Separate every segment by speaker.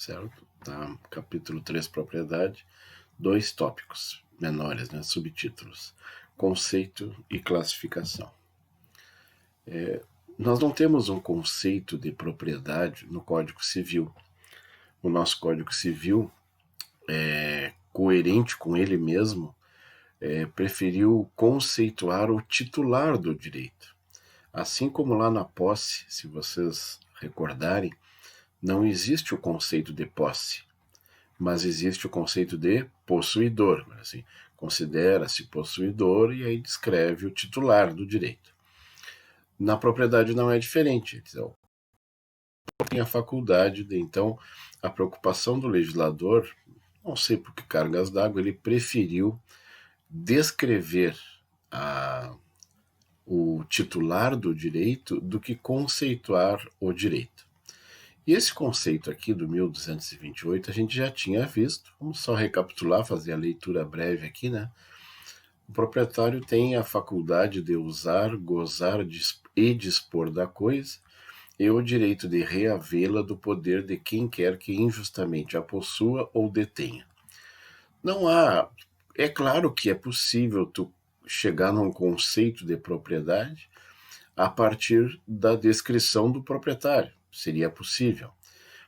Speaker 1: certo? Tá? Capítulo 3, propriedade, 2 tópicos menores, né? Subtítulos, conceito e classificação. Nós não temos um conceito de propriedade no Código Civil. O nosso Código Civil, coerente com ele mesmo, preferiu conceituar o titular do direito. Assim como lá na posse, se vocês recordarem, não existe o conceito de posse, mas existe o conceito de possuidor. Assim, considera-se possuidor e aí descreve o titular do direito. Na propriedade não é diferente. Então, tem a faculdade de, então, a preocupação do legislador, não sei por que cargas d'água, ele preferiu descrever o titular do direito do que conceituar o direito. E esse conceito aqui do 1228 a gente já tinha visto. Vamos só recapitular, fazer a leitura breve aqui, né? O proprietário tem a faculdade de usar, gozar e dispor da coisa e o direito de reavê-la do poder de quem quer que injustamente a possua ou detenha. Não há... É claro que é possível tu chegar num conceito de propriedade a partir da descrição do proprietário. Seria possível.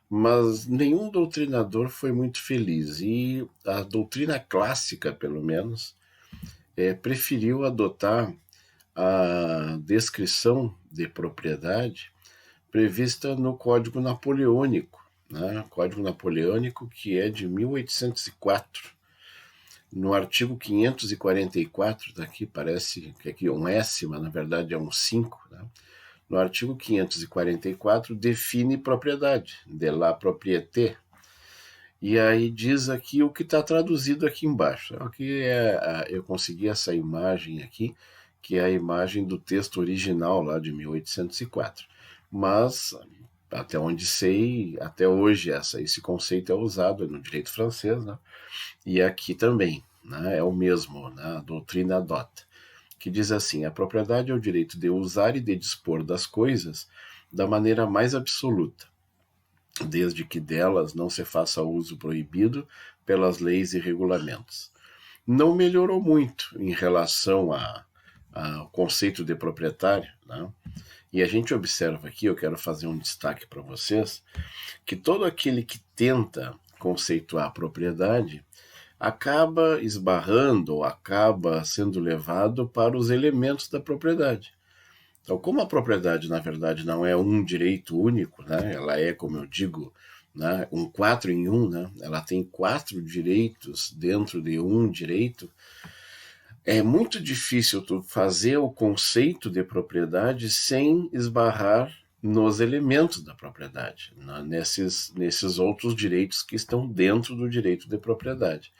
Speaker 1: Mas nenhum doutrinador foi muito feliz. E a doutrina clássica, pelo menos, preferiu adotar a descrição de propriedade prevista no Código Napoleônico, né? Código Napoleônico, que é de 1804. No artigo 544, daqui parece que aqui é um S, mas na verdade é um 5, né? No artigo 544, define propriedade, de la propriété. E aí diz aqui o que está traduzido aqui embaixo. Aqui eu consegui essa imagem aqui, que é a imagem do texto original lá de 1804. Mas, até onde sei, até hoje esse conceito é usado no direito francês, né? E aqui também, né? É o mesmo, né? A doutrina adota, que diz assim: a propriedade é o direito de usar e de dispor das coisas da maneira mais absoluta, desde que delas não se faça uso proibido pelas leis e regulamentos. Não melhorou muito em relação ao conceito de proprietário, né? E a gente observa aqui, eu quero fazer um destaque para vocês, que todo aquele que tenta conceituar a propriedade acaba esbarrando ou acaba sendo levado para os elementos da propriedade. Então, como a propriedade, na verdade, não é um direito único, né? Ela é, como eu digo, né, um 4 em 1, né? Ela tem 4 direitos dentro de um direito. É muito difícil tu fazer o conceito de propriedade sem esbarrar nos elementos da propriedade, né? nesses outros direitos que estão dentro do direito de propriedade.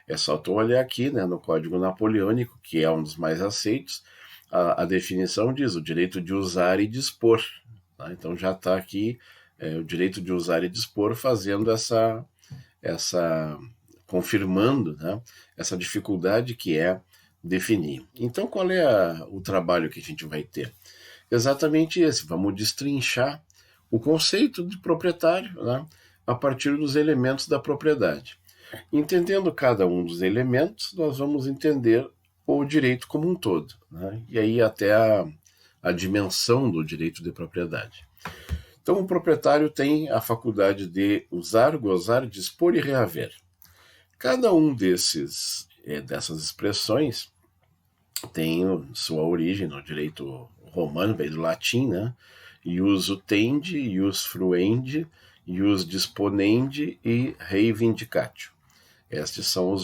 Speaker 1: É só tu olhar aqui, né, no Código Napoleônico, que é um dos mais aceitos, a definição diz o direito de usar e dispor. Tá? Então já está aqui o direito de usar e dispor fazendo confirmando, né, essa dificuldade que é definir. Então qual é o trabalho que a gente vai ter? Exatamente esse, vamos destrinchar o conceito de proprietário, né, a partir dos elementos da propriedade. Entendendo cada um dos elementos, nós vamos entender o direito como um todo, né? E aí até a dimensão do direito de propriedade. Então, o proprietário tem a faculdade de usar, gozar, dispor e reaver. Cada um dessas expressões tem sua origem no direito romano, veio do latim, né? Ius utendi, ius fruendi, ius disponendi e reivindicatio. Estas são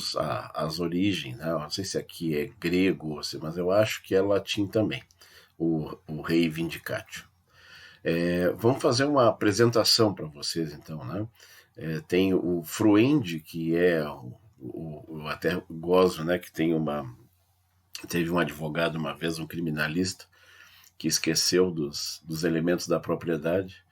Speaker 1: as origens, né? Não sei se aqui é grego, mas eu acho que é latim também, o reivindicatio. Vamos fazer uma apresentação para vocês, então, né? Tem o fruendi, que é, eu até gozo, né, que teve um advogado uma vez, um criminalista, que esqueceu dos elementos da propriedade,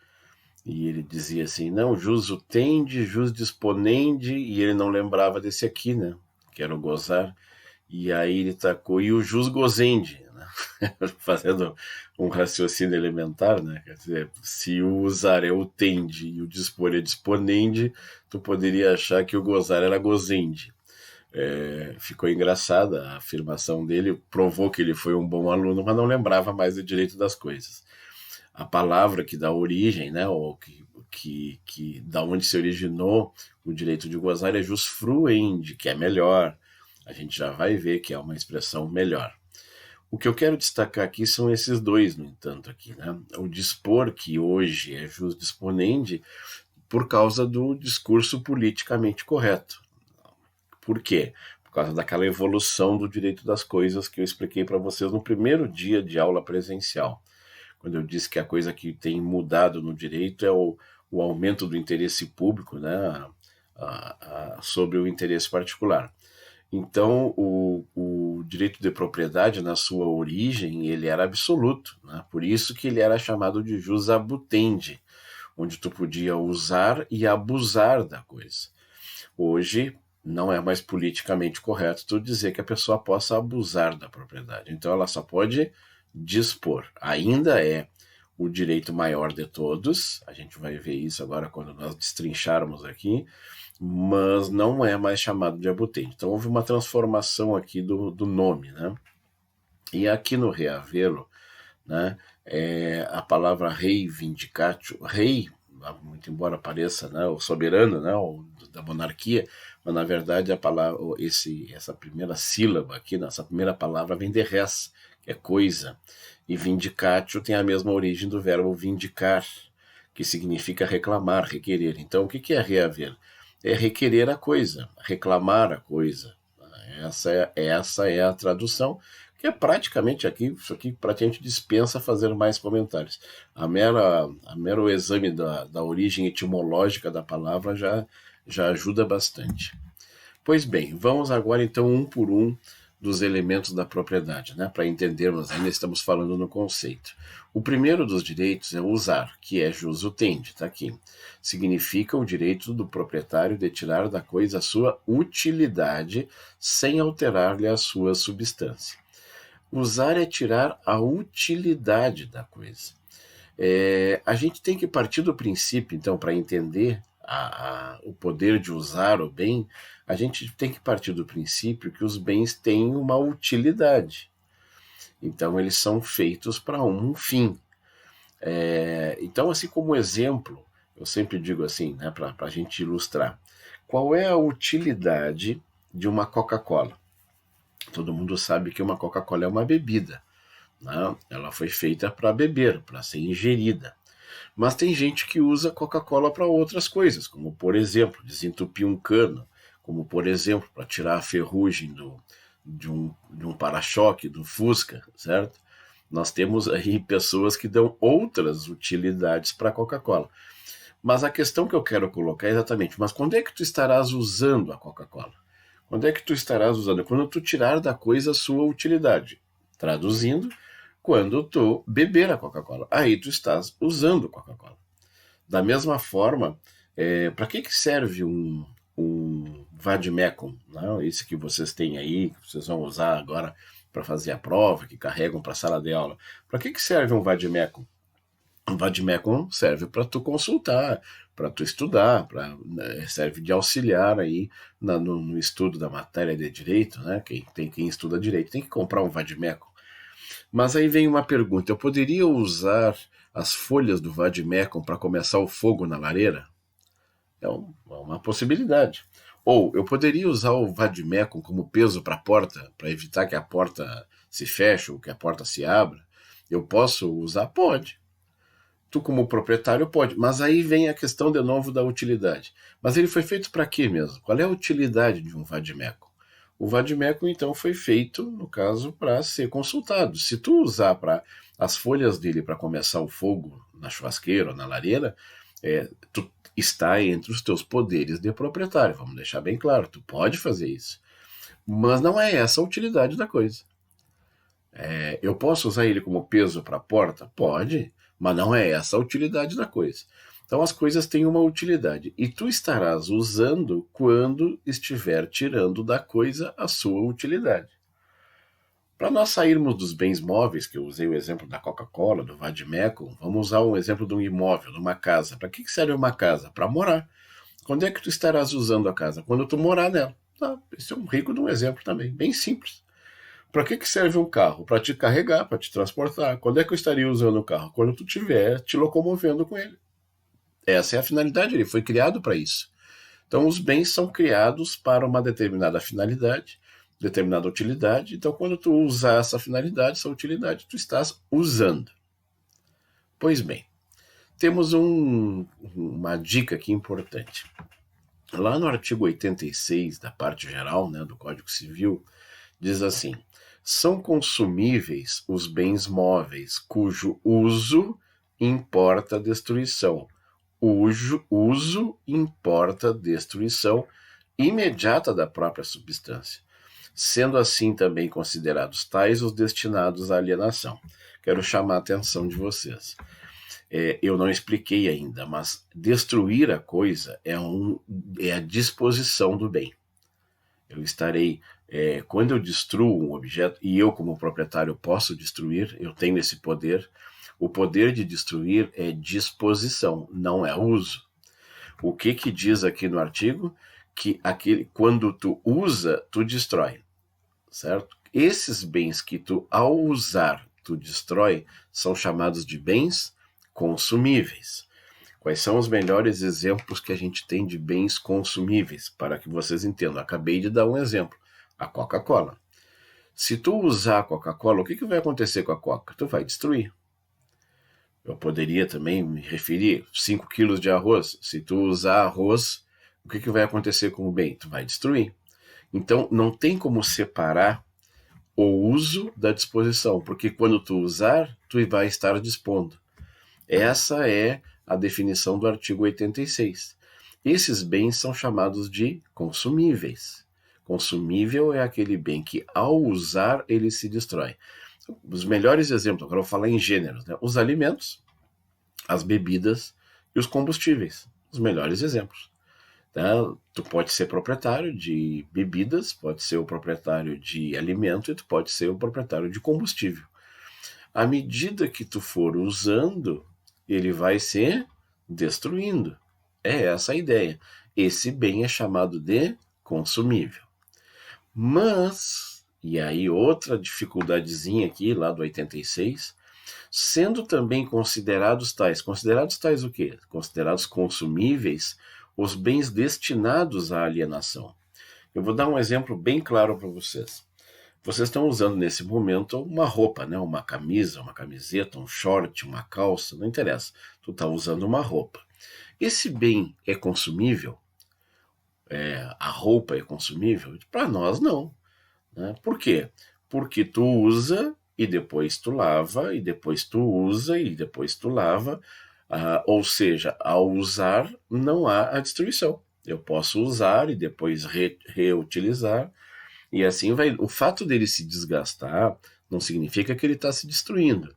Speaker 1: e ele dizia assim, não, jus utendi, jus disponendi, e ele não lembrava desse aqui, né, que era o gozar, e aí ele tacou, e o jus gozendi, né? Fazendo um raciocínio elementar, né? Quer dizer, se o usar é o tende e o dispor é disponende, tu poderia achar que o gozar era gozende. Ficou engraçada a afirmação dele, provou que ele foi um bom aluno, mas não lembrava mais do direito das coisas. A palavra que dá origem, né, ou que da onde se originou o direito de gozar é jusfruendi, que é melhor. A gente já vai ver que é uma expressão melhor. O que eu quero destacar aqui são esses dois, no entanto, aqui, né? O dispor, que hoje é jus disponendi, por causa do discurso politicamente correto. Por quê? Por causa daquela evolução do direito das coisas que eu expliquei para vocês no primeiro dia de aula presencial. Quando eu disse que a coisa que tem mudado no direito é o aumento do interesse público, né, sobre o interesse particular. Então, o direito de propriedade, na sua origem, ele era absoluto, né? Por isso que ele era chamado de jus abutendi, onde tu podia usar e abusar da coisa. Hoje, não é mais politicamente correto tu dizer que a pessoa possa abusar da propriedade. Então, ela só pode dispor. Ainda é o direito maior de todos, a gente vai ver isso agora quando nós destrincharmos aqui, mas não é mais chamado de abutendi. Então houve uma transformação aqui do nome, né? E aqui no Reavelo, né, a palavra rei vindicatio, rei, muito embora pareça, né, o soberano, né, da monarquia, mas na verdade a palavra, essa primeira sílaba aqui, essa primeira palavra vem de res, que é coisa, e vindicatio tem a mesma origem do verbo vindicar, que significa reclamar, requerer. Então o que é reaver? É requerer a coisa, reclamar a coisa. Essa é a tradução, que é praticamente aqui, isso aqui praticamente dispensa fazer mais comentários. A mero exame da origem etimológica da palavra já ajuda bastante. Pois bem, vamos agora então um por um dos elementos da propriedade, né? Para entendermos, ainda estamos falando no conceito. O primeiro dos direitos é usar, que é jus utendi, está aqui. Significa o direito do proprietário de tirar da coisa a sua utilidade sem alterar-lhe a sua substância. Usar é tirar a utilidade da coisa. A gente tem que partir do princípio, então, para entender o poder de usar o bem, a gente tem que partir do princípio que os bens têm uma utilidade. Então, eles são feitos para um fim. Então, assim como exemplo, eu sempre digo assim, né, para a gente ilustrar, qual é a utilidade de uma Coca-Cola? Todo mundo sabe que uma Coca-Cola é uma bebida, né? Ela foi feita para beber, para ser ingerida. Mas tem gente que usa Coca-Cola para outras coisas, como, por exemplo, desentupir um cano, como, por exemplo, para tirar a ferrugem de um para-choque, do Fusca, certo? Nós temos aí pessoas que dão outras utilidades para a Coca-Cola. Mas a questão que eu quero colocar é exatamente, mas quando é que tu estarás usando a Coca-Cola? Quando é que tu estarás usando? Quando tu tirar da coisa a sua utilidade. Traduzindo, quando tu beber a Coca-Cola. Aí tu estás usando Coca-Cola. Da mesma forma, para que serve um vademecum, né? Esse que vocês têm aí, que vocês vão usar agora para fazer a prova, que carregam para a sala de aula? Para que serve um vademecum? Um vademecum serve para tu consultar, para tu estudar, serve de auxiliar aí no estudo da matéria de direito, né? Quem estuda direito tem que comprar um vademecum. Mas aí vem uma pergunta: eu poderia usar as folhas do vademecum para começar o fogo na lareira? É uma possibilidade. Ou eu poderia usar o vademecum como peso para a porta, para evitar que a porta se feche ou que a porta se abra? Eu posso usar? Pode. Tu, como proprietário, pode. Mas aí vem a questão de novo da utilidade. Mas ele foi feito para quê mesmo? Qual é a utilidade de um vademecum? O vademecum, então, foi feito, no caso, para ser consultado. Se tu usar as folhas dele para começar o fogo na churrasqueira ou na lareira, tu está entre os teus poderes de proprietário. Vamos deixar bem claro, tu pode fazer isso. Mas não é essa a utilidade da coisa. Eu posso usar ele como peso para a porta? Pode, mas não é essa a utilidade da coisa. Então as coisas têm uma utilidade, e tu estarás usando quando estiver tirando da coisa a sua utilidade. Para nós sairmos dos bens móveis, que eu usei o exemplo da Coca-Cola, do Vadimeco, vamos usar um exemplo de um imóvel, de uma casa. Para que serve uma casa? Para morar. Quando é que tu estarás usando a casa? Quando tu morar nela. Esse é um rico de um exemplo também, bem simples. Para que serve um carro? Para te carregar, para te transportar. Quando é que eu estaria usando o carro? Quando tu estiver te locomovendo com ele. Essa é a finalidade, ele foi criado para isso. Então, os bens são criados para uma determinada finalidade, determinada utilidade. Então, quando tu usar essa finalidade, essa utilidade, tu estás usando. Pois bem, temos uma dica aqui importante. Lá no artigo 86, da parte geral, né, do Código Civil, diz assim: são consumíveis os bens móveis cujo uso importa destruição. Uso importa destruição imediata da própria substância, sendo assim também considerados tais os destinados à alienação. Quero chamar a atenção de vocês. Eu não expliquei ainda, mas destruir a coisa é a disposição do bem. Eu estarei, quando eu destruo um objeto, e eu como proprietário posso destruir, eu tenho esse poder, o poder de destruir é disposição, não é uso. O que diz aqui no artigo? Que quando tu usa, tu destrói, certo? Esses bens que tu, ao usar, tu destrói, são chamados de bens consumíveis. Quais são os melhores exemplos que a gente tem de bens consumíveis? Para que vocês entendam. Acabei de dar um exemplo. A Coca-Cola. Se tu usar a Coca-Cola, o que vai acontecer com a Coca? Tu vai destruir. Eu poderia também me referir 5 quilos de arroz. Se tu usar arroz, o que vai acontecer com o bem? Tu vai destruir. Então, não tem como separar o uso da disposição, porque quando tu usar, tu vai estar dispondo. Essa é a definição do artigo 86. Esses bens são chamados de consumíveis. Consumível é aquele bem que, ao usar, ele se destrói. Os melhores exemplos, agora eu vou falar em gêneros, né? Os alimentos, as bebidas e os combustíveis. Os melhores exemplos. Tá? Tu pode ser proprietário de bebidas, pode ser o proprietário de alimento e tu pode ser o proprietário de combustível. À medida que tu for usando, ele vai se destruindo. É essa a ideia. Esse bem é chamado de consumível. Mas, e aí outra dificuldadezinha aqui, lá do 86, sendo também considerados tais o quê? Considerados consumíveis os bens destinados à alienação. Eu vou dar um exemplo bem claro para vocês. Vocês estão usando nesse momento uma roupa, né? Uma camisa, uma camiseta, um short, uma calça, não interessa. Tu está usando uma roupa. Esse bem é consumível? A roupa é consumível? Para nós, não. Né? Por quê? Porque tu usa e depois tu lava, e depois tu usa e depois tu lava. Ou seja, ao usar não há a destruição. Eu posso usar e depois reutilizar. E assim vai. O fato dele se desgastar não significa que ele está se destruindo.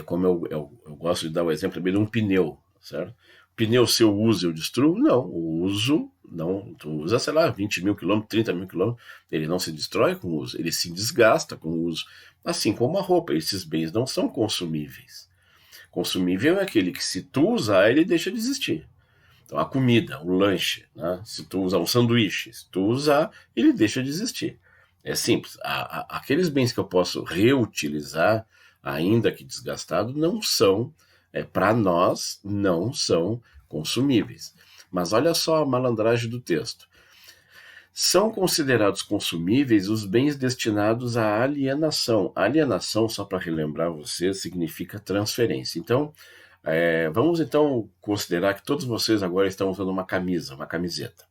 Speaker 1: Como eu gosto de dar o exemplo também de um pneu, certo? Pneu, se eu uso, eu destruo? Não, o uso, não. Tu usa, sei lá, 20 mil quilômetros, 30 mil quilômetros, ele não se destrói com o uso, ele se desgasta com o uso. Assim como a roupa, esses bens não são consumíveis. Consumível é aquele que, se tu usar, ele deixa de existir. Então, a comida, o lanche, né? Se tu usar um sanduíche, se tu usar, ele deixa de existir. É simples. Aqueles bens que eu posso reutilizar, ainda que desgastado, não são, para nós, não são consumíveis. Mas olha só a malandragem do texto. São considerados consumíveis os bens destinados à alienação. Alienação, só para relembrar você, significa transferência. Então, vamos então considerar que todos vocês agora estão usando uma camisa, uma camiseta,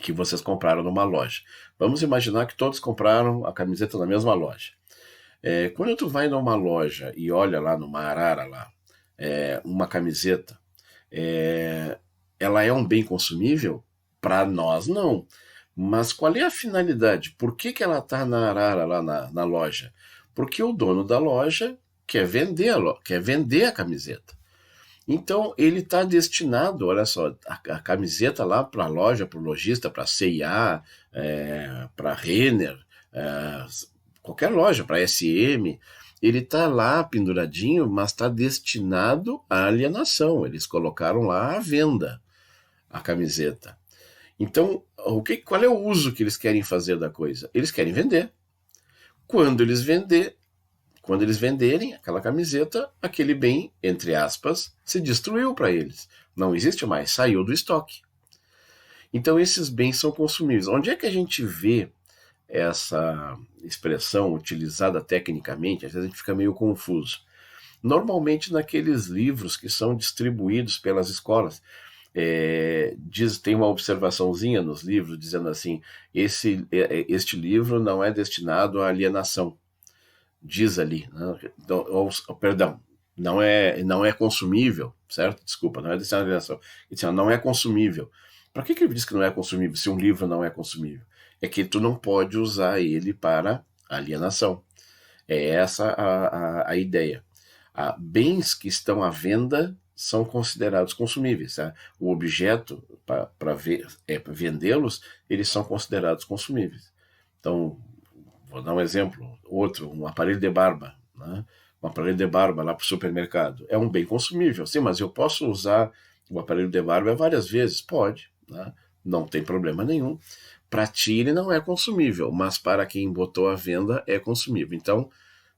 Speaker 1: que vocês compraram numa loja. Vamos imaginar que todos compraram a camiseta na mesma loja. Quando tu vai numa loja e olha lá numa arara lá, uma camiseta, ela é um bem consumível? Para nós, não. Mas qual é a finalidade? Por que ela está na arara lá na loja? Porque o dono da loja quer vender a camiseta. Então, ele está destinado, olha só, a camiseta lá para a loja, para o lojista, para a C&A, para a Renner, qualquer loja, para SM, ele está lá penduradinho, mas está destinado à alienação. Eles colocaram lá à venda a camiseta. Então, qual é o uso que eles querem fazer da coisa? Eles querem vender. Quando eles venderem aquela camiseta, aquele bem, entre aspas, se destruiu para eles. Não existe mais, saiu do estoque. Então, esses bens são consumíveis. Onde é que a gente vê essa expressão utilizada tecnicamente? Às vezes a gente fica meio confuso. Normalmente naqueles livros que são distribuídos pelas escolas. Tem uma observaçãozinha nos livros dizendo assim: este livro não é destinado à alienação. Diz ali, né? Perdão, não é consumível, certo? Desculpa, não é destinado à alienação. Não é consumível. Para que ele diz que não é consumível se um livro não é consumível? É que tu não pode usar ele para alienação. É essa a ideia. Bens que estão à venda são considerados consumíveis. Tá? O objeto, para vendê-los, eles são considerados consumíveis. Então, vou dar um exemplo, um aparelho de barba, né? Um aparelho de barba lá para o supermercado. É um bem consumível, sim, mas eu posso usar o aparelho de barba várias vezes? Pode, né? Não tem problema nenhum. Para ti ele não é consumível, mas para quem botou à venda é consumível. Então,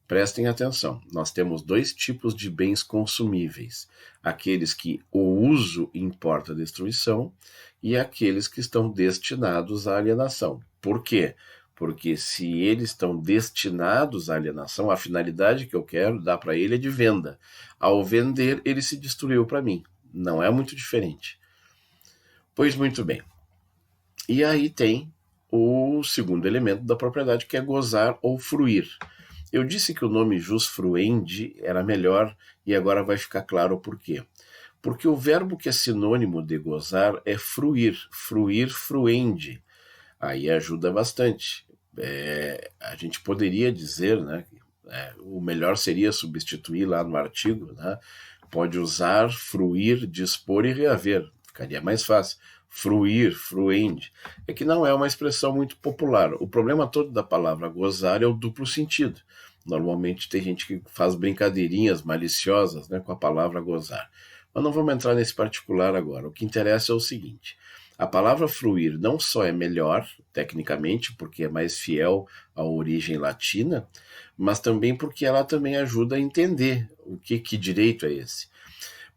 Speaker 1: prestem atenção, nós temos dois tipos de bens consumíveis: aqueles que o uso importa a destruição e aqueles que estão destinados à alienação. Por quê? Porque se eles estão destinados à alienação, a finalidade que eu quero dar para ele é de venda. Ao vender, ele se destruiu para mim. Não é muito diferente. Pois muito bem. E aí tem o segundo elemento da propriedade, que é gozar ou fruir. Eu disse que o nome jusfruendi era melhor e agora vai ficar claro o porquê. Porque o verbo que é sinônimo de gozar é fruir, fruendi. Aí ajuda bastante. A gente poderia dizer, né, o melhor seria substituir lá no artigo, né, pode usar, fruir, dispor e reaver. Ficaria mais fácil. Fruir, fruendi. É que não é uma expressão muito popular. O problema todo da palavra gozar é o duplo sentido. Normalmente tem gente que faz brincadeirinhas maliciosas, né, com a palavra gozar. Mas não vamos entrar nesse particular agora. O que interessa é o seguinte: a palavra fruir não só é melhor, tecnicamente, porque é mais fiel à origem latina, mas também porque ela também ajuda a entender que direito é esse.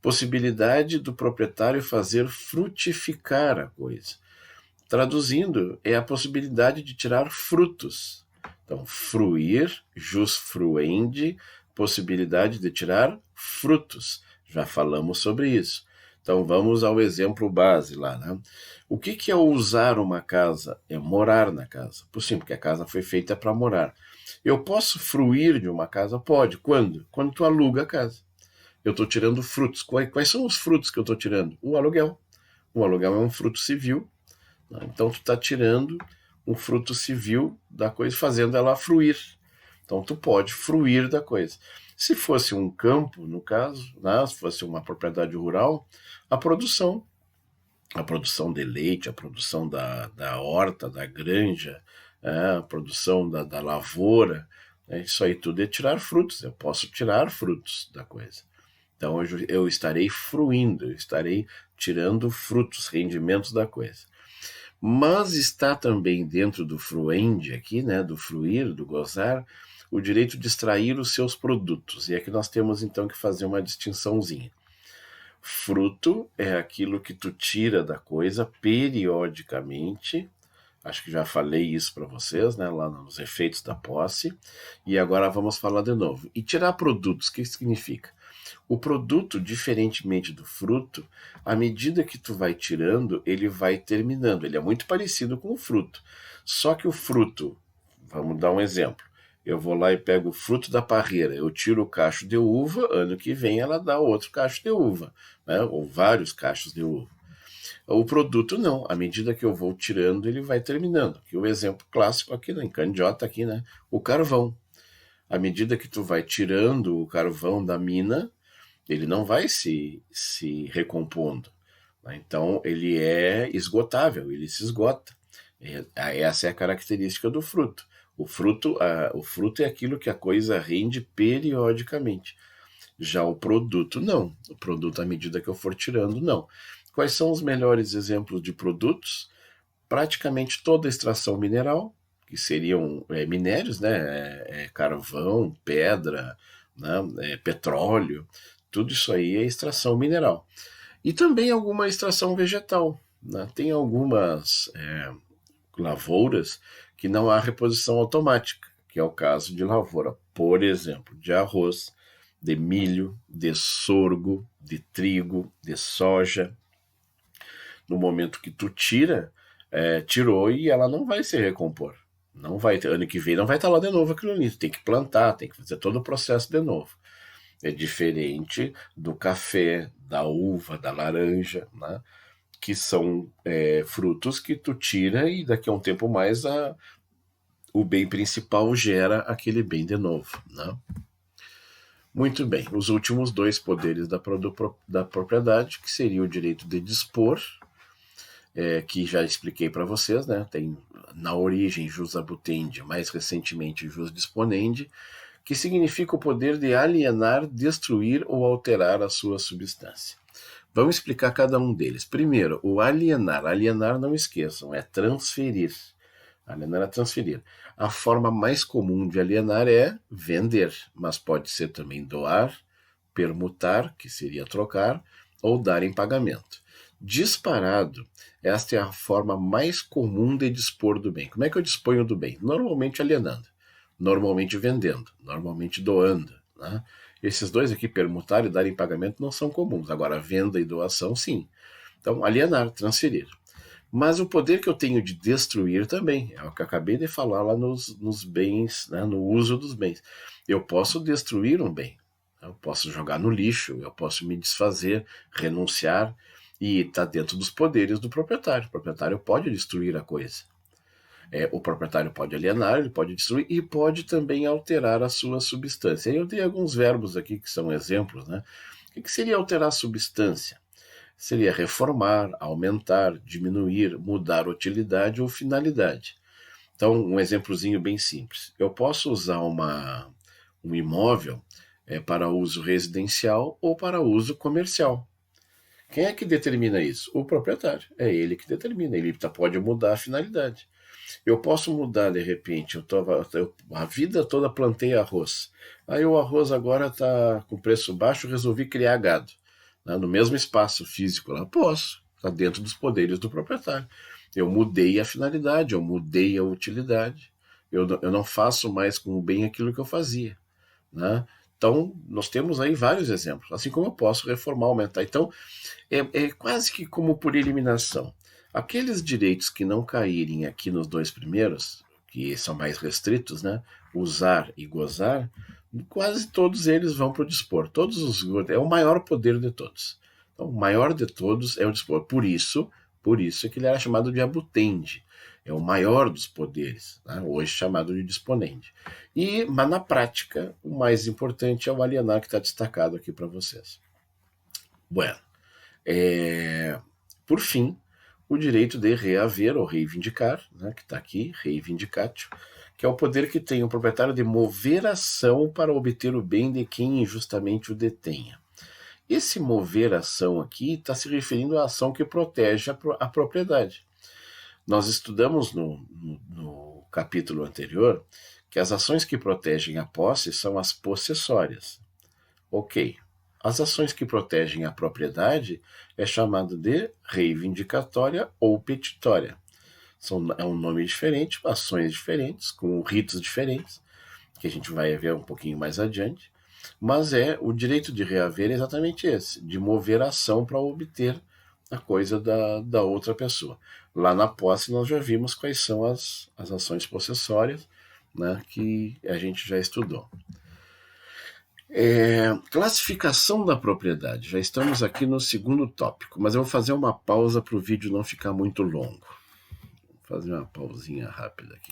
Speaker 1: Possibilidade do proprietário fazer frutificar a coisa. Traduzindo, é a possibilidade de tirar frutos. Então, fruir, jusfruendi, possibilidade de tirar frutos. Já falamos sobre isso. Então, vamos ao exemplo base lá, né? O que é usar uma casa? É morar na casa. Por sim, porque a casa foi feita para morar. Eu posso fruir de uma casa? Pode. Quando? Quando tu aluga a casa. Eu estou tirando frutos. Quais são os frutos que eu estou tirando? O aluguel. O aluguel é um fruto civil. Né? Então, tu está tirando um fruto civil da coisa, fazendo ela fruir. Então, tu pode fruir da coisa. Se fosse um campo, no caso, né? Se fosse uma propriedade rural, a produção de leite, a produção da horta, da granja, a produção da lavoura, né? Isso aí tudo é tirar frutos. Eu posso tirar frutos da coisa. Então eu estarei fruindo, eu estarei tirando frutos, rendimentos da coisa. Mas está também dentro do fruendi aqui, né, do fruir, do gozar, o direito de extrair os seus produtos. E aqui nós temos então que fazer uma distinçãozinha. Fruto é aquilo que tu tira da coisa periodicamente. Acho que já falei isso para vocês, né, lá nos efeitos da posse. E agora vamos falar de novo. E tirar produtos, o que significa? O produto, diferentemente do fruto, à medida que tu vai tirando, ele vai terminando. Ele é muito parecido com o fruto. Só que o fruto, vamos dar um exemplo. Eu vou lá e pego o fruto da parreira, eu tiro o cacho de uva, ano que vem ela dá outro cacho de uva, né? Ou vários cachos de uva. O produto não, à medida que eu vou tirando, ele vai terminando. Aqui o exemplo clássico aqui, em candiota aqui, né? O carvão. À medida que tu vai tirando o carvão da mina, ele não vai se recompondo. Né? Então, ele é esgotável, ele se esgota. Essa é a característica do fruto. O fruto é aquilo que a coisa rende periodicamente. Já o produto, não. O produto, à medida que eu for tirando, não. Quais são os melhores exemplos de produtos? Praticamente toda a extração mineral, que seriam minérios, né? Carvão, pedra, né? Petróleo, tudo isso aí é extração mineral. E também alguma extração vegetal, né? Tem algumas lavouras que não há reposição automática, que é o caso de lavoura, por exemplo, de arroz, de milho, de sorgo, de trigo, de soja. No momento que tu tirou e ela não vai se recompor. Não vai ter, ano que vem não vai estar lá de novo aquilo ali. Tu tem que plantar, tem que fazer todo o processo de novo. É diferente do café, da uva, da laranja, né? Que são frutos que tu tira e daqui a um tempo mais o bem principal gera aquele bem de novo, né? Muito bem, os últimos dois poderes da propriedade, que seria o direito de dispor, que já expliquei para vocês, né? Tem na origem jus abutendi, mais recentemente jus disponendi, que significa o poder de alienar, destruir ou alterar a sua substância. Vamos explicar cada um deles. Primeiro, o alienar. Alienar, não esqueçam, é transferir. Alienar é transferir. A forma mais comum de alienar é vender, mas pode ser também doar, permutar, que seria trocar, ou dar em pagamento. Disparado, esta é a forma mais comum de dispor do bem. Como é que eu disponho do bem? Normalmente alienando, normalmente vendendo, normalmente doando, né? Esses dois aqui, permutar e dar em pagamento, não são comuns. Agora, venda e doação, sim. Então, alienar, transferir. Mas o poder que eu tenho de destruir também, é o que eu acabei de falar lá nos bens, né, no uso dos bens. Eu posso destruir um bem, eu posso jogar no lixo, eu posso me desfazer, renunciar, e está dentro dos poderes do proprietário. O proprietário pode destruir a coisa. O proprietário pode alienar, ele pode destruir e pode também alterar a sua substância. Eu dei alguns verbos aqui que são exemplos, né? O que seria alterar a substância? Seria reformar, aumentar, diminuir, mudar utilidade ou finalidade. Então, um exemplozinho bem simples. Eu posso usar um imóvel para uso residencial ou para uso comercial. Quem é que determina isso? O proprietário. É ele que determina. Ele pode mudar a finalidade. Eu posso mudar, de repente, a vida toda plantei arroz. Aí o arroz agora está com preço baixo, resolvi criar gado. No mesmo espaço físico lá, posso. Está dentro dos poderes do proprietário. Eu mudei a finalidade, eu mudei a utilidade. Eu não faço mais com o bem aquilo que eu fazia, né? Então, nós temos aí vários exemplos. Assim como eu posso reformar, aumentar. Então, é quase que como por eliminação. Aqueles direitos que não caírem aqui nos dois primeiros, que são mais restritos, né? Usar e gozar, quase todos eles vão para o dispor. É o maior poder de todos. Então, o maior de todos é o dispor. Por isso é que ele era chamado de abutendi. É o maior dos poderes, né? Hoje chamado de disponendi. Mas na prática, o mais importante é o alienar, que está destacado aqui para vocês. Bueno, por fim, o direito de reaver ou reivindicar, né, que está aqui, reivindicatio, que é o poder que tem o proprietário de mover ação para obter o bem de quem injustamente o detenha. Esse mover ação aqui está se referindo à ação que protege a propriedade. Nós estudamos no capítulo anterior que as ações que protegem a posse são as possessórias. Ok. As ações que protegem a propriedade é chamado de reivindicatória ou petitória. É um nome diferente, ações diferentes, com ritos diferentes, que a gente vai ver um pouquinho mais adiante, mas o direito de reaver é exatamente esse, de mover a ação para obter a coisa da outra pessoa. Lá na posse nós já vimos quais são as ações possessórias, né, que a gente já estudou. Classificação da propriedade. Já estamos aqui no segundo tópico, mas eu vou fazer uma pausa para o vídeo não ficar muito longo. Vou fazer uma pausinha rápida aqui.